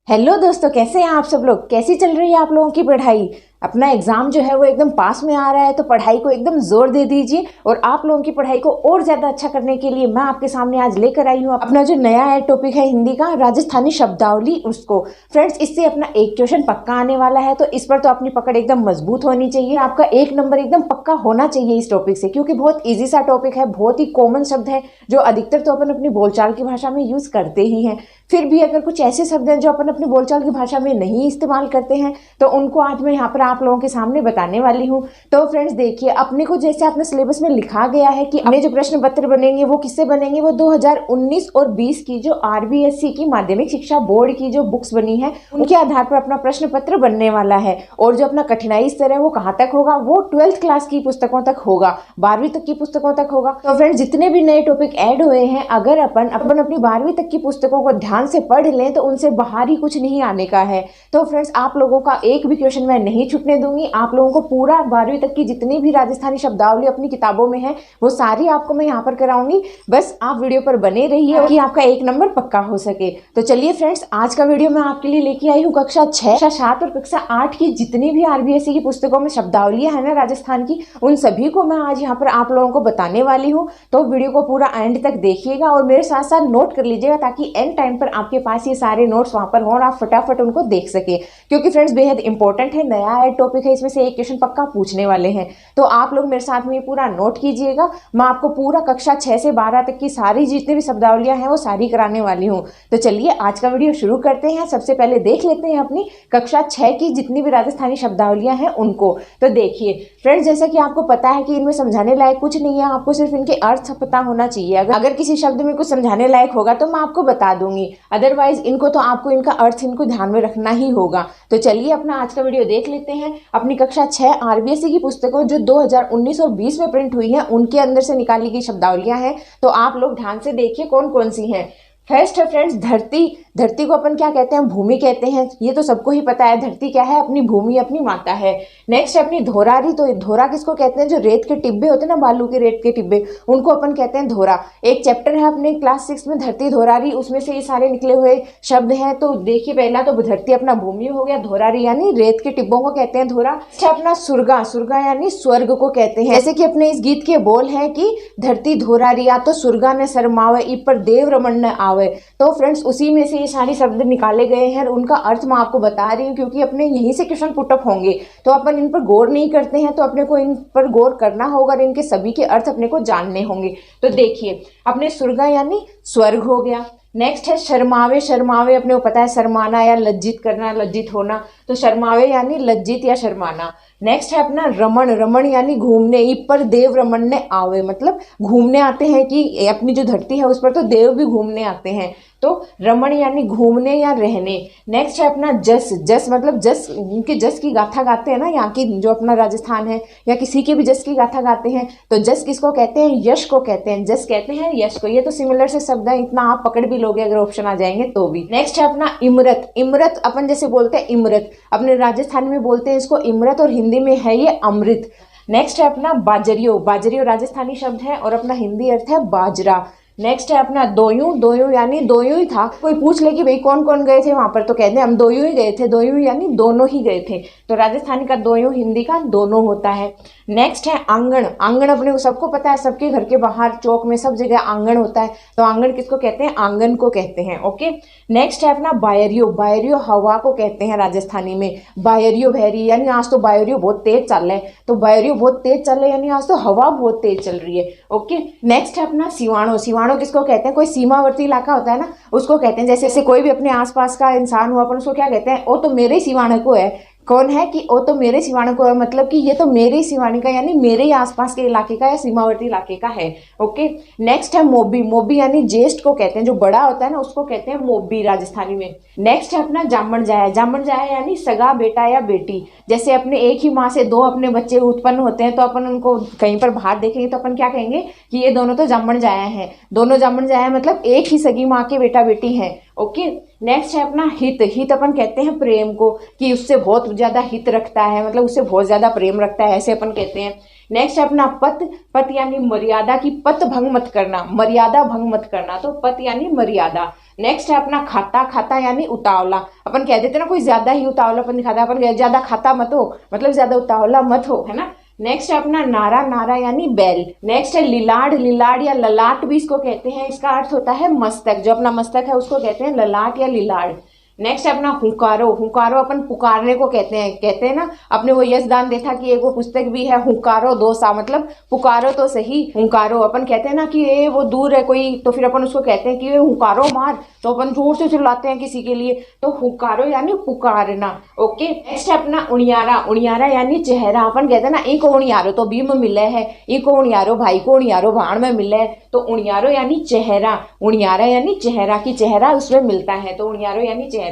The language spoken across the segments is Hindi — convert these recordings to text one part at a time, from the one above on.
हेलो दोस्तों, कैसे हैं आप सब लोग। कैसी चल रही है आप लोगों की पढ़ाई। अपना एग्जाम जो है वो एकदम पास में आ रहा है, तो पढ़ाई को एकदम जोर दे दीजिए। और आप लोगों की पढ़ाई को और ज्यादा अच्छा करने के लिए मैं आपके सामने आज लेकर आई हूँ अपना जो नया है टॉपिक है हिंदी का राजस्थानी शब्दावली उसको। फ्रेंड्स, इससे अपना एक क्वेश्चन पक्का आने वाला है, तो इस पर तो अपनी पकड़ एकदम मजबूत होनी चाहिए। आपका एक नंबर एकदम पक्का होना चाहिए इस टॉपिक से, क्योंकि बहुत ईजी सा टॉपिक है, बहुत ही कॉमन शब्द है जो अधिकतर तो अपन अपनी बोलचाल की भाषा में यूज करते ही हैं। फिर भी अगर कुछ ऐसे शब्द हैं जो अपन अपनी बोलचाल की भाषा में नहीं इस्तेमाल करते हैं, तो उनको आज मैं यहाँ पर आप लोगों के सामने बताने वाली हूँ। तो फ्रेंड्स देखिए, अपने को जैसे अपने सिलेबस में लिखा गया है कि अपने जो प्रश्न पत्र बनेंगे वो किससे बनेंगे, वो 2019 और 20 की जो आरबीएसई की माध्यमिक शिक्षा बोर्ड की जो बुक्स बनी है उनके आधार पर अपना प्रश्न पत्र बनने वाला है। और जो अपना कठिनाई स्तर है वो कहाँ तक होगा, वो 12th क्लास की पुस्तकों तक होगा, 12वीं तक की पुस्तकों तक होगा। तो फ्रेंड्स, जितने भी नए टॉपिक ऐड हुए हैं, अगर अपन अपनी 12वीं तक की पुस्तकों को ध्यान से पढ़ लें तो उनसे बाहर ही कुछ नहीं आने का है। तो फ्रेंड्स, आप लोगों का एक भी क्वेश्चन मैं नहीं छूटने दूंगी। आप लोगों को पूरा 12वीं तक की जितनी भी राजस्थानी शब्दावली अपनी किताबों में है वो सारी आपको मैं यहाँ पर कराऊंगी। बस आप वीडियो पर बने रहिए कि आपका एक नंबर पक्का हो सके। तो चलिए फ्रेंड्स, आज का वीडियो मैं आपके लिए लेके आई हूँ कक्षा 6, कक्षा 7 और कक्षा 8 की जितनी भी आरबीएसई की पुस्तकों में शब्दावलियां है ना राजस्थान की, उन सभी को मैं आज यहाँ पर आप लोगों को बताने वाली हूँ। तो वीडियो को पूरा एंड तक देखिएगा और मेरे साथ साथ नोट कर लीजिएगा, ताकि एंड टाइम पर आपके पास ये सारे नोट्स वहां पर हों और आप फटाफट उनको देख सके। क्योंकि फ्रेंड्स, बेहद इंपॉर्टेंट है, नया टॉपिक है, इसमें से एक क्वेश्चन पक्का पूछने वाले हैं। तो आप लोग मेरे साथ में पूरा नोट कीजिएगा। मैं आपको पूरा कक्षा 6 से 12 तक की सारी जितनी भी शब्दावलियां हैं वो सारी कराने वाली हूँ। तो चलिए आज का वीडियो शुरू करते हैं। सबसे पहले देख लेते हैं अपनी कक्षा 6 की जितनी भी राजस्थानी शब्दावलियां हैं उनको। तो देखिए फ्रेंड्स, जैसा कि आपको पता है कि इनमें समझाने लायक कुछ नहीं है, आपको सिर्फ इनके अर्थ पता होना चाहिए। अगर किसी शब्द में कुछ समझाने लायक होगा तो मैं आपको बता दूंगी, अदरवाइज इनको तो आपको इनका अर्थ इनको ध्यान में रखना ही होगा। तो चलिए अपना आज का वीडियो देख लेते हैं। अपनी कक्षा 6 आरबीएसई की पुस्तकों जो 2019 और 20 में प्रिंट हुई है उनके अंदर से निकाली गई शब्दावलियां हैं। तो आप लोग ध्यान से देखिए कौन कौन सी हैं। फर्स्ट है फ्रेंड्स धरती। धरती को अपन क्या कहते हैं, भूमि कहते हैं, ये तो सबको ही पता है। धरती क्या है, अपनी भूमि, अपनी माता है। नेक्स्ट है अपनी धोरारी। तो धोरा किसको कहते हैं, जो रेत के टिब्बे होते हैं ना, बालू के रेत के टिब्बे, उनको अपन कहते हैं धोरा। एक चैप्टर है अपने क्लास 6 में धरती धोरारी, उसमें से ये सारे निकले हुए शब्द हैं। तो देखिए, पहला तो धरती अपना भूमि हो गया, धोरारी यानी रेत के टिब्बों को कहते हैं धोरा। अपना सुरगा, सुरगा यानी स्वर्ग को कहते हैं। जैसे कि अपने इस गीत के बोल है कि धरती धोरारी या तो सुरगा ने शर्मावे, इ पर देव रमन न आवे। तो फ्रेंड्स, उसी में से ये सारे शब्द निकाले गए हैं और उनका अर्थ मैं आपको बता रही हूँ, क्योंकि अपने यहीं से क्वेश्चन पुटअप होंगे। तो अपन इन पर गौर नहीं करते हैं, तो अपने को इन पर गौर करना होगा और इनके सभी के अर्थ अपने को जानने होंगे। तो देखिए, अपने सुरगा यानी स्वर्ग हो गया। नेक्स्ट है शर्मावे। शर्मावे अपने को पता है शर्माना या लज्जित करना, लज्जित होना। तो शर्मावे यानी लज्जित या शर्माना। नेक्स्ट है अपना रमण। रमण यानी घूमने, इ पर देव रमण ने आवे, मतलब घूमने आते हैं, कि अपनी जो धरती है उस पर तो देव भी घूमने आते हैं। तो रमण यानी घूमने या रहने। नेक्स्ट है अपना जस। जस मतलब जस, उनके जस की गाथा गाते हैं ना, यहाँ की जो अपना राजस्थान है, या किसी के भी जस की गाथा गाते हैं। तो जस किसको कहते हैं, यश को कहते हैं। जस कहते हैं यश को। ये तो सिमिलर से शब्द है, इतना आप पकड़ भी लोगे अगर ऑप्शन आ जाएंगे तो भी। नेक्स्ट है अपना इमरत। इमरत अपन जैसे बोलते हैं इमरत, अपने राजस्थान में बोलते हैं इसको इमरत, और हिंदी में है ये अमृत। नेक्स्ट है अपना बाजरियो। बाजरियो राजस्थानी शब्द है और अपना हिंदी अर्थ है बाजरा। नेक्स्ट है अपना दोयूं। दोयूं यानी दोयूं ही था। कोई पूछ ले कि भाई कौन कौन गए थे वहां पर, तो कहते हैं हम दोयूं ही गए थे। दोयूं यानी दोनों ही गए थे। तो राजस्थानी का दोयूं, हिंदी का दोनों होता है। नेक्स्ट है आंगन। आंगन अपने को सबको पता है, सबके घर के बाहर चौक में सब जगह आंगन होता है। तो आंगन किसको कहते हैं, आंगन को कहते हैं। ओके। नेक्स्ट है अपना बायरियो। बायरियो हवा को कहते हैं राजस्थानी में। बायरियो भैरी यानी आज तो बायरियो बहुत तेज चल रहा है। तो बायरियो बहुत तेज चल रहा है यानी आज तो हवा बहुत तेज चल रही है। ओके। नेक्स्ट है अपना सिवाणो। सिवाणो किसको कहते हैं, कोई सीमावर्ती इलाका होता है ना, उसको कहते हैं। जैसे कोई भी अपने आसपास का इंसान हुआ, अपन उसको क्या कहते हैं, वो तो मेरे ही सिवाणे को है। कौन है कि वो तो मेरे सिवाने को है, मतलब कि ये तो मेरे ही सिवाने का, यानी मेरे ही आसपास के इलाके का या सीमावर्ती इलाके का है। ओके। नेक्स्ट है मोबी। मोबी यानी ज्येष्ठ को कहते हैं, जो बड़ा होता है ना उसको कहते हैं मोबी राजस्थानी में। नेक्स्ट है अपना जामन जाया। जामन जाया यानी सगा बेटा या बेटी। जैसे अपने एक ही माँ से दो अपने बच्चे उत्पन्न होते हैं, तो अपन उनको कहीं पर बाहर देखेंगे तो अपन क्या कहेंगे कि ये दोनों तो जामन जाया हैं। दोनों जामन जाया मतलब एक ही सगी माँ के बेटा बेटी हैं। ओके। नेक्स्ट है अपना हित। हित अपन कहते हैं प्रेम को, कि उससे बहुत ज्यादा हित रखता है, मतलब उससे बहुत ज्यादा प्रेम रखता है, ऐसे अपन कहते हैं। नेक्स्ट है अपना पत, पत यानी मर्यादा की पत भंग मत करना, मर्यादा भंग मत करना, तो पत यानी मर्यादा। नेक्स्ट है अपना खाता, खाता यानी उतावला, अपन कह देते ना कोई ज्यादा ही उतावलापन दिखाता है, अपन ज्यादा खाता मत हो, मतलब ज्यादा उतावला मत हो, है ना। नेक्स्ट है अपना नारा, नारा यानी बैल। नेक्स्ट है लिलाड़, लिलाड़ या ललाट भी इसको कहते हैं, इसका अर्थ होता है मस्तक, जो अपना मस्तक है उसको कहते हैं ललाट या लिलाड़। नेक्स्ट है अपना हुंकारो, हुंकारो अपन पुकारने को कहते हैं ना, अपने वो यश दान देखा कि एक वो पुस्तक भी है हुंकारो दोसा, मतलब पुकारो तो सही, हुंकारो अपन कहते हैं ना कि ये वो दूर है कोई, तो फिर अपन उसको कहते हैं कि ये हुंकारो मार, तो अपन जोर से चिल्लाते हैं किसी के लिए, तो हुंकारो यानी पुकारना। ओके, नेक्स्ट है अपना उणियारा, उणियारा यानी चेहरा, अपन कहते हैं ना इको उणियारो तो भीम मिले है, इको उणियारो भाई को उणियारो भाण में मिले है, तो उणियारो यानी चेहरा, उणियारा यानी चेहरा की चेहरा उसमें मिलता है, तो उणियारो यानी चेहरा।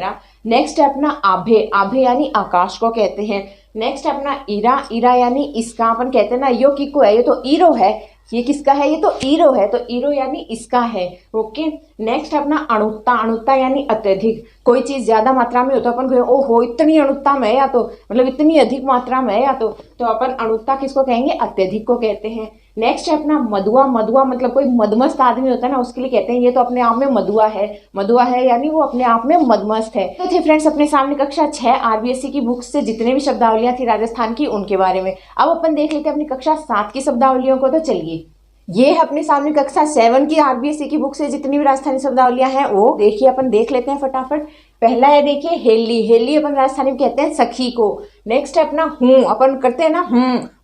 नेक्स्ट है अपना आभे, आभे यानी आकाश को कहते हैं। नेक्स्ट है अपना ईरा, ईरा यानी इसका, अपन कहते हैं ना यो किको है, ये तो ईरो है, ये किसका है, ये तो ईरो है, तो ईरो यानी इसका है। ओके, नेक्स्ट अपना अणुत्ता, अणुत्ता यानी अत्यधिक, कोई चीज ज्यादा मात्रा में हो तो अपन कहें ओहो इतनी अणुत्ता में है, या तो मतलब इतनी अधिक मात्रा में है, या तो अपन अणुत्ता किसको कहेंगे, अत्यधिक को कहते हैं। नेक्स्ट है अपना मदुआ, मदुआ मतलब कोई मदमस्त आदमी होता है ना, उसके लिए कहते हैं ये तो अपने आप में मदुआ है, मदुआ है यानी वो अपने आप में मदमस्त है। तो थे फ्रेंड्स अपने सामने कक्षा 6 आरबीएससी की बुक से जितने भी शब्दावलियां थी राजस्थान की उनके बारे में। अब अपन देख लेते हैं अपनी कक्षा 7 की शब्दावलियों को, तो चलिए ये है अपने सामने कक्षा 7 की आरबीएससी की बुक से जितनी भी राजस्थानी शब्दावलियां हैं वो देखिए अपन देख लेते हैं फटाफट। पहला है देखिए हेली, हेली अपन राजस्थानी में कहते हैं सखी को। नेक्स्ट है अपना हूँ, अपन करते हैं ना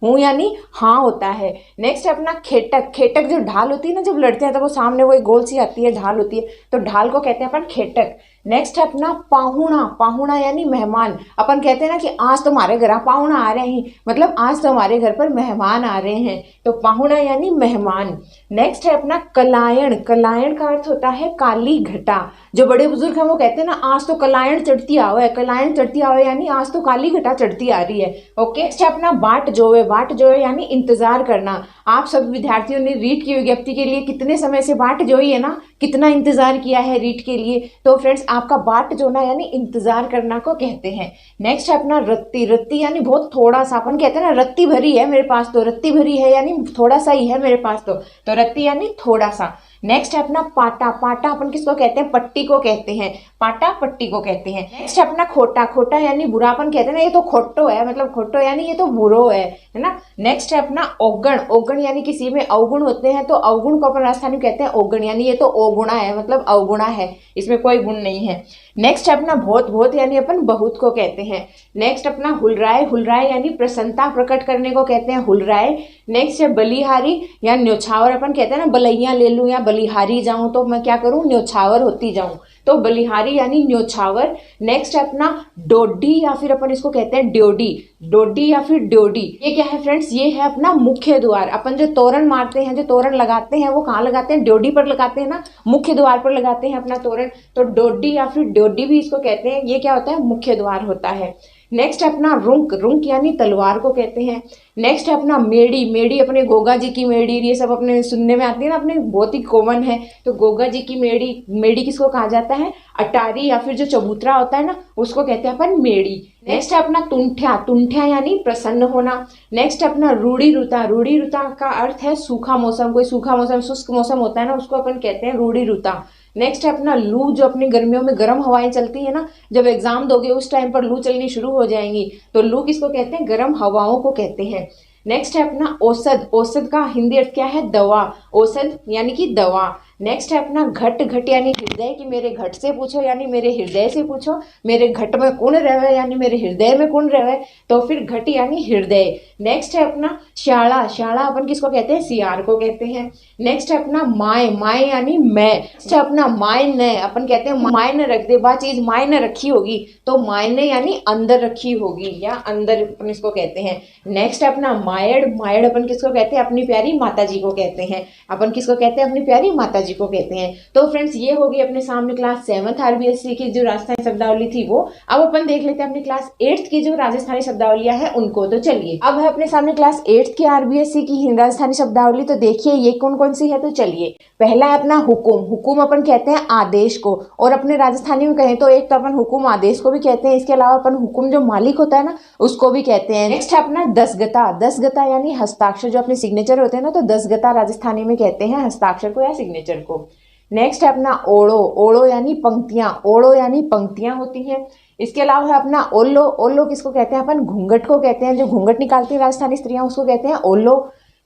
हूँ यानी हाँ होता है। नेक्स्ट है अपना खेटक, खेटक जो ढाल होती है ना जब लड़ते हैं तो वो सामने वो एक गोल सी आती है ढाल होती है, तो ढाल को कहते हैं अपन खेटक। नेक्स्ट है अपना पाहुणा, पाहुणा यानी मेहमान, अपन कहते हैं ना कि आज तुम्हारे घर पाहुणा आ रहे हैं, मतलब आज तुम्हारे घर पर मेहमान आ रहे हैं, तो पाहुणा यानी मेहमान। नेक्स्ट है अपना कलायन, कलायन का अर्थ होता है काली घटा, जो बड़े बुजुर्ग हैं वो कहते हैं ना आज तो कलायन चढ़ती आवे, कलायन चढ़ती आवे यानी आज तो काली घटा चढ़ती आ रही है। ओके, नेक्स्ट है अपना बाट जोवे, बाट जोवे यानी इंतजार करना। आप सब विद्यार्थियों ने रीट की विज्ञप्ति के लिए कितने समय से बाट जोई है ना, कितना इंतजार किया है रीट के लिए, तो फ्रेंड्स आपका बाट जोना यानी इंतजार करना को कहते हैं। नेक्स्ट है अपना रत्ती, रत्ती यानी बहुत थोड़ा सा, अपन कहते हैं ना रत्ती भरी है मेरे पास, तो रत्ती भरी है यानी थोड़ा सा ही है मेरे पास, तो रत्ती यानी थोड़ा सा। नेक्स्ट है अपना पाटा, पाटा अपन किसको कहते हैं, पट्टी को कहते हैं, पाटा पट्टी को कहते हैं। नेक्स्ट है अपना खोटा, खोटा यानी बुरा, अपन कहते हैं ना ये तो खोटो है, मतलब खोटो यानी ये तो बुरो है ना। नेक्स्ट है अपना औगण, औगण यानी किसी में अवगुण होते हैं तो अवगुण को अपन राजस्थानी में कहते हैं औगण, यानी ये तो अवगुणा है, मतलब अवगुणा है, इसमें कोई गुण नहीं है। नेक्स्ट है अपना बहुत, बहुत यानी अपन बहुत को कहते हैं। नेक्स्ट अपना हुलराय, हुलराय यानी प्रसन्नता प्रकट करने को कहते हैं हुलराय। नेक्स्ट है बलिहारी या न्योछावर, अपन कहते हैं ना बलैया ले लूं या बलिहारी जाऊं तो मैं क्या करूं न्योछावर होती जाऊं, तो बलिहारी यानी न्योछावर। नेक्स्ट है अपना डोडी या फिर अपन इसको कहते हैं ड्योडी, डोडी या फिर ड्योडी, ये क्या है फ्रेंड्स, ये है अपना मुख्य द्वार। अपन जो तोरण मारते हैं, जो तोरण लगाते हैं वो कहाँ लगाते हैं, ड्योडी पर लगाते हैं ना, मुख्य द्वार पर लगाते हैं अपना तोरण, तो डोडी या फिर ड्योडी भी इसको कहते हैं, ये क्या होता है मुख्य द्वार होता है। नेक्स्ट है अपना रुंक, रुंक यानी तलवार को कहते हैं। नेक्स्ट है अपना मेड़ी, मेड़ी अपने गोगा जी की मेड़ी, ये सब अपने सुनने में आती है ना, अपने बहुत ही कॉमन है, तो गोगा जी की मेड़ी, मेड़ी किसको कहा जाता है, अटारी या फिर जो चबूतरा होता है ना उसको कहते हैं अपन मेड़ी। नेक्स्ट है अपना तुंठ्या, तुंठ्या यानी प्रसन्न होना। नेक्स्ट है अपना रूढ़ी रुता, रूढ़ी रुता का अर्थ है सूखा मौसम, कोई सूखा मौसम शुष्क मौसम होता है ना उसको अपन कहते हैं रूढ़ी रुता। नेक्स्ट है अपना लू, जो अपनी गर्मियों में गर्म हवाएं चलती है ना, जब एग्जाम दोगे उस टाइम पर लू चलनी शुरू हो जाएंगी, तो लू किसको कहते हैं, गर्म हवाओं को कहते हैं। नेक्स्ट है अपना औषध, औषध का हिंदी अर्थ क्या है, दवा, औषध यानी कि दवा। नेक्स्ट है अपना घट, घट यानी हृदय, कि मेरे घट से पूछो यानी मेरे हृदय से पूछो, मेरे घट में कौन रहे यानी मेरे हृदय में कौन रहे, तो फिर घट यानी हृदय। नेक्स्ट है अपना शाला, शाला अपन किसको कहते हैं, सियार को कहते हैं। नेक्स्ट है अपना माय, माय यानी मैं। नेक्स्ट है अपना मायने, अपन कहते हैं मायने रख दे, बा चीज मायने रखी होगी, तो मायने यानी अंदर रखी होगी या अंदर अपन इसको कहते हैं। नेक्स्ट है अपना मायड़, मायड़ अपन किसको कहते हैं, अपनी प्यारी माता जी को कहते हैं, अपन किसको कहते हैं, अपनी प्यारी माता जी राज्य को कहते हैं। तो फ्रेंड्स ये होगी अपने सामने क्लास 7th आरबीएससी की जो राजस्थानी शब्दावली थी वो। अब अपन देख लेते हैं अपनी क्लास 8th की जो राजस्थानी शब्दावलियां हैं उनको। तो चलिए अब है अपने सामने क्लास 8th की आरबीएससी की राजस्थानी शब्दावली। तो देखिए ये कौन कौन सी है। तो चलिए पहला है अपना हुकुम। हुकुम अपन कहते हैं आदेश को, और अपने राजस्थानी में कहें तो एक तो अपन हुकुम आदेश को भी कहते हैं, इसके अलावा अपन हुकुम जो मालिक होता है ना उसको भी कहते हैं। नेक्स्ट है अपना दसगता। दसगता यानी हस्ताक्षर, जो अपने सिग्नेचर होते हैं ना, तो दसगता राजस्थानी में कहते हैं हस्ताक्षर को या सिग्नेचर को। नेक्स्ट है अपना ओढ़ो। ओढ़ो यानी पंक्तियां। ओढ़ो यानी पंक्तियां होती हैं। इसके अलावा है अपना ओल्लो। ओल्लो किसको कहते हैं अपन, घूंघट को कहते हैं, जो घूंघट निकालती हैं राजस्थानी स्त्रियां उसको कहते हैं ओल्लो।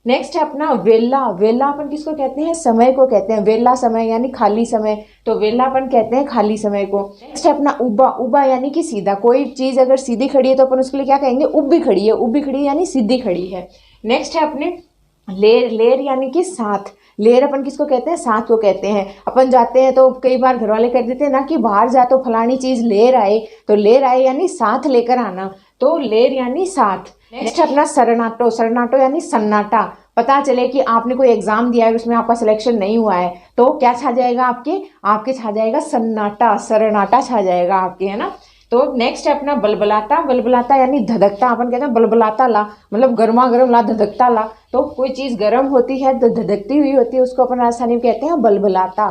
नेक्स्ट है अपना वेला। वेला अपन किसको कहते हैं, समय को कहते हैं। वेला समय यानी खाली समय, तो वेला अपन कहते हैं खाली समय को। नेक्स्ट है अपना उबा। उबा यानी कि सीधा, कोई चीज अगर सीधी खड़ी है तो अपन उसके लिए क्या कहेंगे, उब्बी खड़ी है। उब्बी खड़ी यानी सीधी खड़ी है। नेक्स्ट है अपने लेर। लेर यानी कि साथ। लेर अपन किसको कहते हैं, साथ को कहते हैं। अपन जाते हैं तो कई बार घर वाले कह देते हैं ना कि बाहर जा तो फलानी चीज लेर आए, तो लेर आए यानी साथ लेकर आना, तो लेर यानी साथ। नेक्स्ट अपना सरनाटो। सरनाटो यानी सन्नाटा। पता चले कि आपने कोई एग्जाम दिया है उसमें आपका सिलेक्शन नहीं हुआ है तो क्या छा जाएगा आपके छा जाएगा सन्नाटा, सरनाटा छा जाएगा आपके, है ना। तो नेक्स्ट है अपना बलबलाता। बलबलाता यानी धधकता। अपन कहते हैं बलबलाता ला, मतलब गर्मा गर्म ला, धधकता ला। तो कोई चीज गर्म होती है तो धधकती हुई होती है, उसको अपन राजस्थानी में कहते हैं बलबलाता।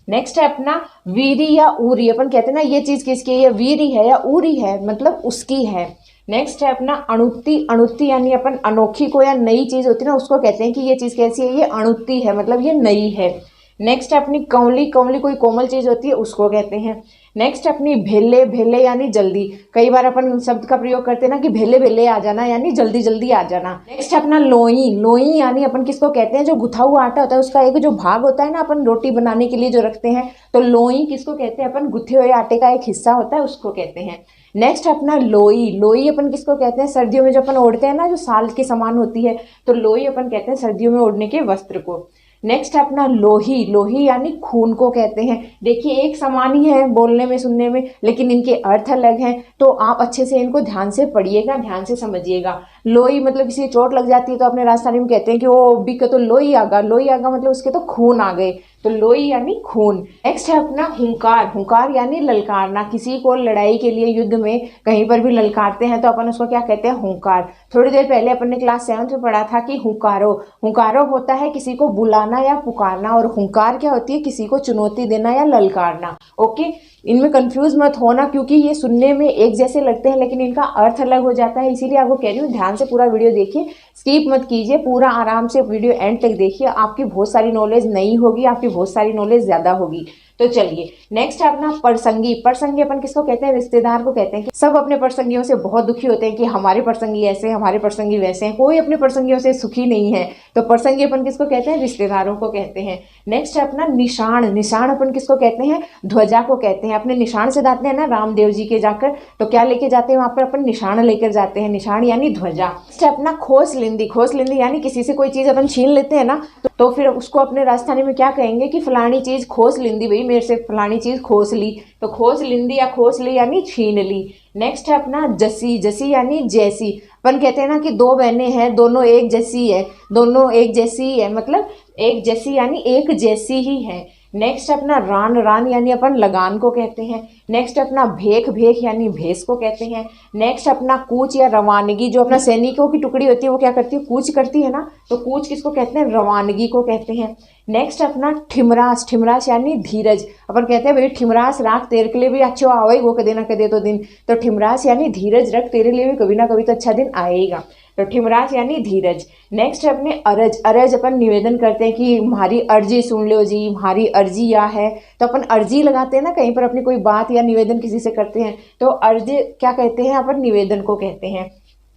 नेक्स्ट है अपना वीरी या उरी। अपन कहते हैं ना ये चीज किसकी है, ये वीरी है या उरी है, मतलब उसकी है। नेक्स्ट है अपना अणुत्ति। अणुत्ति यानी अपन अनोखी को या नई चीज होती है ना उसको कहते हैं कि ये चीज कैसी है, ये अणुत्ति है, मतलब ये नई है। नेक्स्ट है अपनी कंवली। कंवली कोई कोमल चीज होती है उसको कहते हैं। नेक्स्ट अपनी भेले। भेले यानी जल्दी। कई बार अपन शब्द का प्रयोग करते हैं ना कि भेले भेले आ जाना, यानी जल्दी जल्दी आ जाना। नेक्स्ट अपना लोई। लोई यानी अपन किसको कहते हैं, जो गुथा हुआ आटा होता है उसका एक जो भाग होता है ना अपन रोटी बनाने के लिए जो रखते हैं, तो लोई किसको कहते हैं, अपन गुथे हुए आटे का एक हिस्सा होता है उसको कहते हैं। नेक्स्ट अपना लोई। लोई अपन किसको कहते हैं, सर्दियों में जो अपन ओढ़ते हैं ना, जो साल के समान होती है, तो लोई अपन कहते हैं सर्दियों में ओढ़ने के वस्त्र को। नेक्स्ट अपना लोही। लोही यानी खून को कहते हैं। देखिए एक समान ही है बोलने में सुनने में, लेकिन इनके अर्थ अलग हैं, तो आप अच्छे से इनको ध्यान से पढ़िएगा, ध्यान से समझिएगा। लोई मतलब किसी चोट लग जाती है तो अपने राजस्थानी में कहते हैं कि वो बिक तो लोई आगा। लोई आगा मतलब उसके तो खून आ गए, तो लोई यानी खून। नेक्स्ट है अपना हुंकार। हुंकार यानी ललकारना। किसी को लड़ाई के लिए युद्ध में कहीं पर भी ललकारते हैं तो अपन उसको क्या कहते हैं, हुंकार। थोड़ी देर पहले अपन ने क्लास 7th में पढ़ा था कि हुंकारो। हुंकारो होता है किसी को बुलाना या पुकारना, और हुंकार क्या होती है, किसी को चुनौती देना या ललकारना। ओके, इनमें कंफ्यूज मत होना क्योंकि ये सुनने में एक जैसे लगते हैं लेकिन इनका अर्थ अलग हो जाता है, इसीलिए आपको कह रही हूँ ध्यान से पूरा वीडियो देखिए, स्किप मत कीजिए, पूरा आराम से वीडियो एंड तक देखिए। आपकी बहुत सारी नॉलेज नई होगी, आपकी बहुत सारी नॉलेज ज्यादा होगी। तो चलिए नेक्स्ट है अपना परसंगी। परसंगी अपन किसको कहते हैं, रिश्तेदार को कहते हैं। कि सब अपने परसंगियों से बहुत दुखी होते हैं कि हमारे परसंगी ऐसे, हमारे परसंगी वैसे हैं, कोई अपने परसंगियों से सुखी नहीं है। तो परसंगी अपन किसको कहते हैं, रिश्तेदारों को कहते हैं। नेक्स्ट है अपना निशान। निशान अपन किसको कहते हैं, ध्वजा को कहते हैं। अपने निशान से जाते हैं ना रामदेव जी के जाकर, तो क्या लेके जाते हैं वहां पर, अपन निशान लेकर जाते हैं, निशान यानी ध्वजा। नेक्स्ट है अपना खोसलिंदी। खोसलिंदी यानी किसी से कोई चीज अपन छीन लेते हैं ना, तो फिर उसको अपने राजस्थानी में क्या कहेंगे कि फलानी चीज खोसलिंदी, भाई मेरे से फलानी चीज खोस ली, तो खोसलिंदी या खोस ली यानी छीन ली। नेक्स्ट है अपना जसी। जसी यानी जैसी। अपन कहते हैं ना कि दो बहनें हैं, दोनों एक जैसी है, दोनों एक जैसी है, मतलब एक जैसी यानी एक जैसी ही है। नेक्स्ट अपना रान। रान यानी अपन लगान को कहते हैं। नेक्स्ट अपना भेख। भेख यानी भेस को कहते हैं। नेक्स्ट अपना कूच या रवानगी। जो अपना सैनिकों की टुकड़ी होती है वो क्या करती है, कूच करती है ना, तो कूच किसको कहते हैं, रवानगी को कहते हैं। नेक्स्ट अपना ठिमरास। ठिमरास यानी धीरज। अपन कहते हैं भाई ठिमरास राख तेरे के लिए भी अच्छा आवेगा, वो कदे ना कदे तो दिन, तो ठिमरास यानी धीरज रख, तेरे लिए भी कभी ना कभी तो अच्छा दिन आएगा, तो ठिमरास यानी धीरज। नेक्स्ट है अपने अरज। अरज अपन निवेदन करते हैं कि हमारी अर्जी सुन लो जी, हमारी अर्जी या है, तो अपन अर्जी लगाते हैं ना कहीं पर अपनी कोई बात या निवेदन किसी से करते हैं, तो अर्जी क्या कहते हैं, अपन निवेदन को कहते हैं।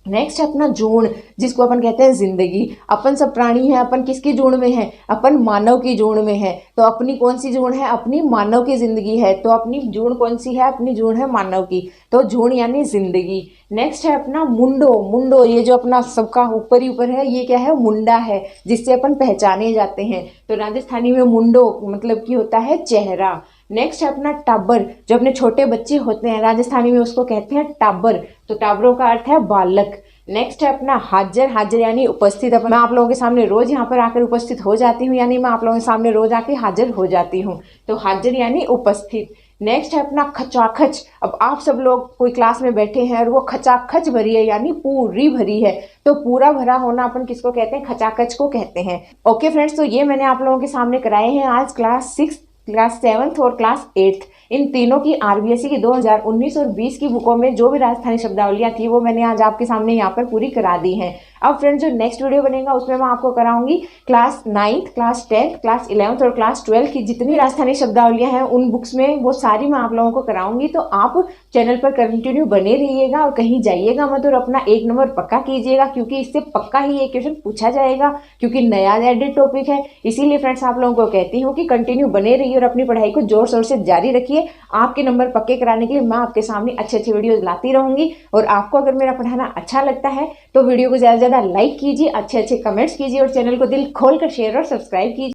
नेक्स्ट अपना जूण, जिसको अपन कहते हैं जिंदगी। अपन सब प्राणी हैं, अपन किसकी जूण में है, अपन मानव की जूण में है, तो अपनी कौन सी जूण है, अपनी मानव की जिंदगी है, तो अपनी जूण कौन सी है, अपनी जूण है मानव की, तो जूण यानी जिंदगी। नेक्स्ट है अपना मुंडो। मुंडो ये जो अपना सबका ऊपर ही ऊपर है, ये क्या है, मुंडा है, जिससे अपन पहचाने जाते हैं, तो राजस्थानी में मुंडो मतलब कि होता है चेहरा। नेक्स्ट है अपना टाबर। जो अपने छोटे बच्चे होते हैं राजस्थानी में उसको कहते हैं टाबर, तो टाबरों का अर्थ है बालक। नेक्स्ट है अपना हाजिर। हाजिर यानी उपस्थित। मैं आप लोगों के सामने रोज यहाँ पर आकर उपस्थित हो जाती हूँ, यानी मैं आप लोगों के सामने रोज आके हाजिर हो जाती हूँ। तो हाजिर यानी उपस्थित। नेक्स्ट है अपना खचाखच। अब आप सब लोग कोई क्लास में बैठे हैं और वो खचाखच भरी है यानी पूरी भरी है, तो पूरा भरा होना अपन किसको कहते हैं? खचाखच को कहते हैं। ओके फ्रेंड्स, तो ये मैंने आप लोगों के सामने कराए हैं आज क्लास 6, क्लास 7 और क्लास 8। इन तीनों की आरबीएसई की 2019 और 20 की बुकों में जो भी राजस्थानी शब्दावलियां थी वो मैंने आज आपके सामने यहाँ पर पूरी करा दी हैं। अब फ्रेंड्स, जो नेक्स्ट वीडियो बनेगा उसमें मैं आपको कराऊंगी क्लास 9, क्लास 10, क्लास 11 और क्लास 12 की जितनी राजस्थानी शब्दावलियां हैं उन बुक्स में, वो सारी मैं आप लोगों को कराऊंगी। तो आप चैनल पर कंटिन्यू बने रहिएगा और कहीं जाइएगा मत और अपना 1 नंबर पक्का कीजिएगा, क्योंकि इससे पक्का ही एक क्वेश्चन पूछा जाएगा, क्योंकि नया एडेड टॉपिक है। इसीलिए फ्रेंड्स आप लोगों को कहती हूँ कि कंटिन्यू बने रहिए और अपनी पढ़ाई को जोर शोर से जारी रखिए। आपके नंबर पक्के कराने के लिए मैं आपके सामने अच्छे अच्छे वीडियोस लाती रहूंगी। और आपको अगर मेरा पढ़ाना अच्छा लगता है तो वीडियो को ज़्यादा से ज़्यादा लाइक कीजिए, अच्छे अच्छे कमेंट्स कीजिए और चैनल को दिल खोलकर शेयर और सब्सक्राइब कीजिए।